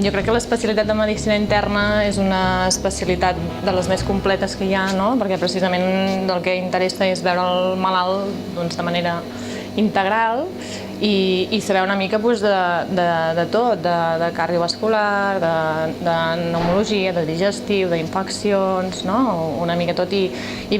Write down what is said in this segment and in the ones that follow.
Jo crec que l'especialitat de medicina interna és una especialitat de les més completes que hi ha, no? Perquè precisament el que interessa és veure el malalt doncs, de manera integral i saber una mica doncs, de tot, de cardiovascular, de pneumologia, de digestiu, d'infeccions, no? Una mica tot i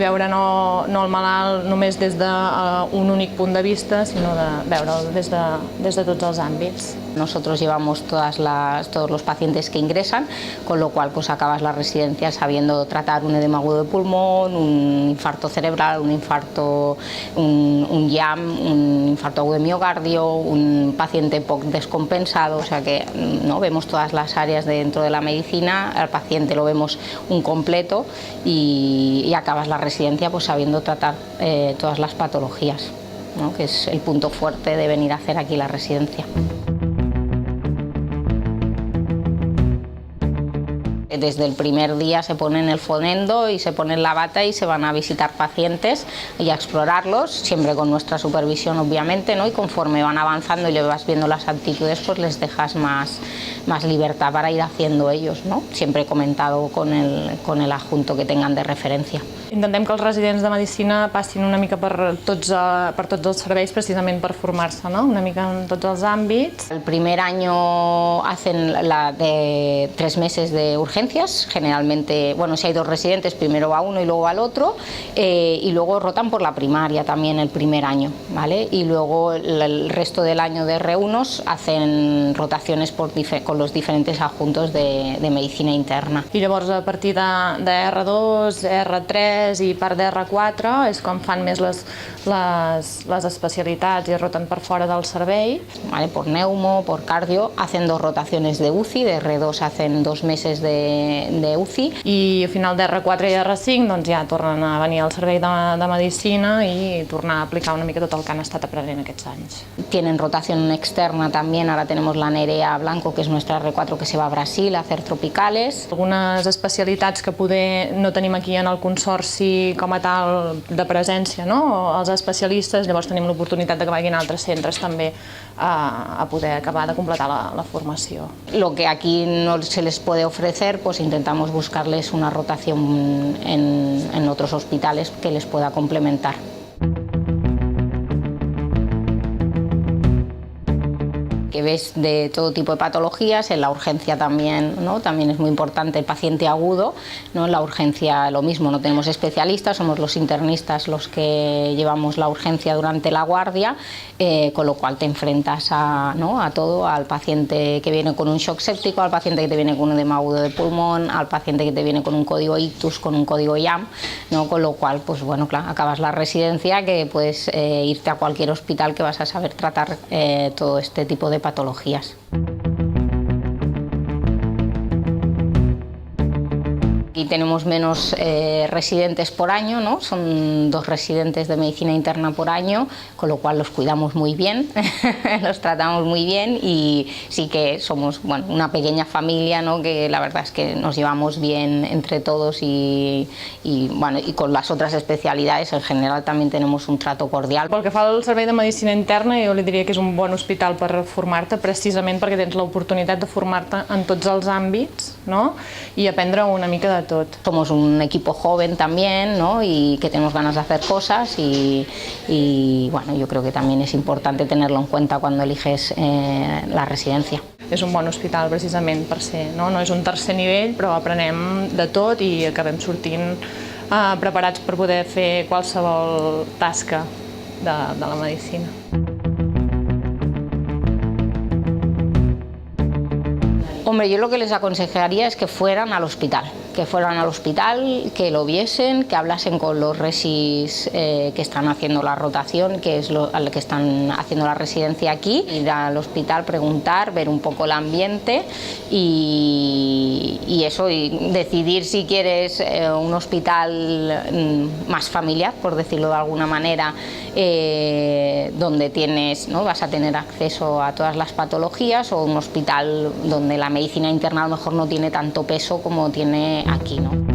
veure no el malalt només des d'un únic punt de vista, sinó de veure'l des de tots els àmbits. Nosotros llevamos todos los pacientes que ingresan, con lo cual pues acabas la residencia sabiendo tratar un edema agudo de pulmón, un infarto cerebral, un infarto, un IAM, un infarto agudo de miocardio, un paciente POC descompensado, o sea que ¿no? Vemos todas las áreas dentro de la medicina, al paciente lo vemos un completo y acabas la residencia pues sabiendo tratar todas las patologías, ¿no? Que es el punto fuerte de venir a hacer aquí la residencia. Desde el primer día se ponen el fonendo y se ponen la bata y se van a visitar pacientes y a explorarlos, siempre con nuestra supervisión obviamente, ¿no? Y conforme van avanzando y le vas viendo las aptitudes, pues les dejas más libertad para ir haciendo ellos, ¿no? Siempre comentado con el adjunto que tengan de referencia. Intentem que els residents de medicina passin una mica per tots els serveis precisament per formar-se, ¿no? Una mica en tots els àmbits. El primer año hacen la de 3 meses de urgencias, generalmente, bueno, si hay 2 residentes, primero va uno y luego va el otro, y luego rotan por la primaria también el primer año, ¿vale? Y luego el resto del año de R1 hacen rotaciones con los diferentes adjuntos de medicina interna. I llavors a partir de R2, R3 i part d'R4 és quan fan més les especialitats i roten per fora del servei. Vale, por neumo, por cardio, hacen 2 rotaciones de UCI, de R2 hacen 2 meses de UCI. I a final d'R4 i R5 doncs ja tornen a venir al servei de medicina i tornar a aplicar una mica tot el que han estat aprenent aquests anys. Tienen rotación externa también, ahora tenemos la Nerea Blanco, que es nuestra R4 que se va a Brasil a hacer tropicales. Algunes especialitats que poder no tenim aquí en el consorci com a tal de presència, no? Els especialistes, llavors tenim l'oportunitat de que vagin a altres centres també a poder acabar de completar la formació. Lo que aquí no se les puede ofrecer, pues intentamos buscarles una rotación en otros hospitales que les pueda complementar. Que ves de todo tipo de patologías, en la urgencia también, ¿no? También es muy importante el paciente agudo, ¿no? En la urgencia lo mismo, no tenemos especialistas, somos los internistas los que llevamos la urgencia durante la guardia, con lo cual te enfrentas ¿no? a todo, al paciente que viene con un shock séptico, al paciente que te viene con un edema agudo de pulmón, al paciente que te viene con un código ictus, con un código IAM, ¿no? Con lo cual, pues bueno, claro, acabas la residencia que puedes irte a cualquier hospital que vas a saber tratar todo este tipo de patologías. Aquí tenemos menos residentes por año, ¿no? Son 2 residentes de medicina interna por año, con lo cual los cuidamos muy bien, los tratamos muy bien y sí que somos bueno, una pequeña familia, ¿no? Que la verdad es que nos llevamos bien entre todos y con las otras especialidades en general también tenemos un trato cordial. Pel que fa al servei de medicina interna, jo li diria que és un bon hospital per formar-te, precisament perquè tens l'oportunitat de formar-te en tots els àmbits, no? I aprendre una mica de tot. Somos un equipo joven también, ¿no? Y que tenemos ganas de hacer cosas y bueno, yo creo que también es importante tenerlo en cuenta cuando eliges la residencia. És un bon hospital precisament per ser, no? No és un tercer nivell, però aprenem de tot i acabem sortint preparats per poder fer qualsevol tasca de la medicina. Hombre, yo lo que les aconsejaría es que fueran al hospital, que lo viesen, que hablasen con los resis que están haciendo la rotación, que es al que están haciendo la residencia aquí, ir al hospital, preguntar, ver un poco el ambiente y eso, y decidir si quieres un hospital más familiar, por decirlo de alguna manera, donde tienes, ¿no? Vas a tener acceso a todas las patologías, o un hospital donde la medicina interna a lo mejor no tiene tanto peso como tiene aquí, ¿no?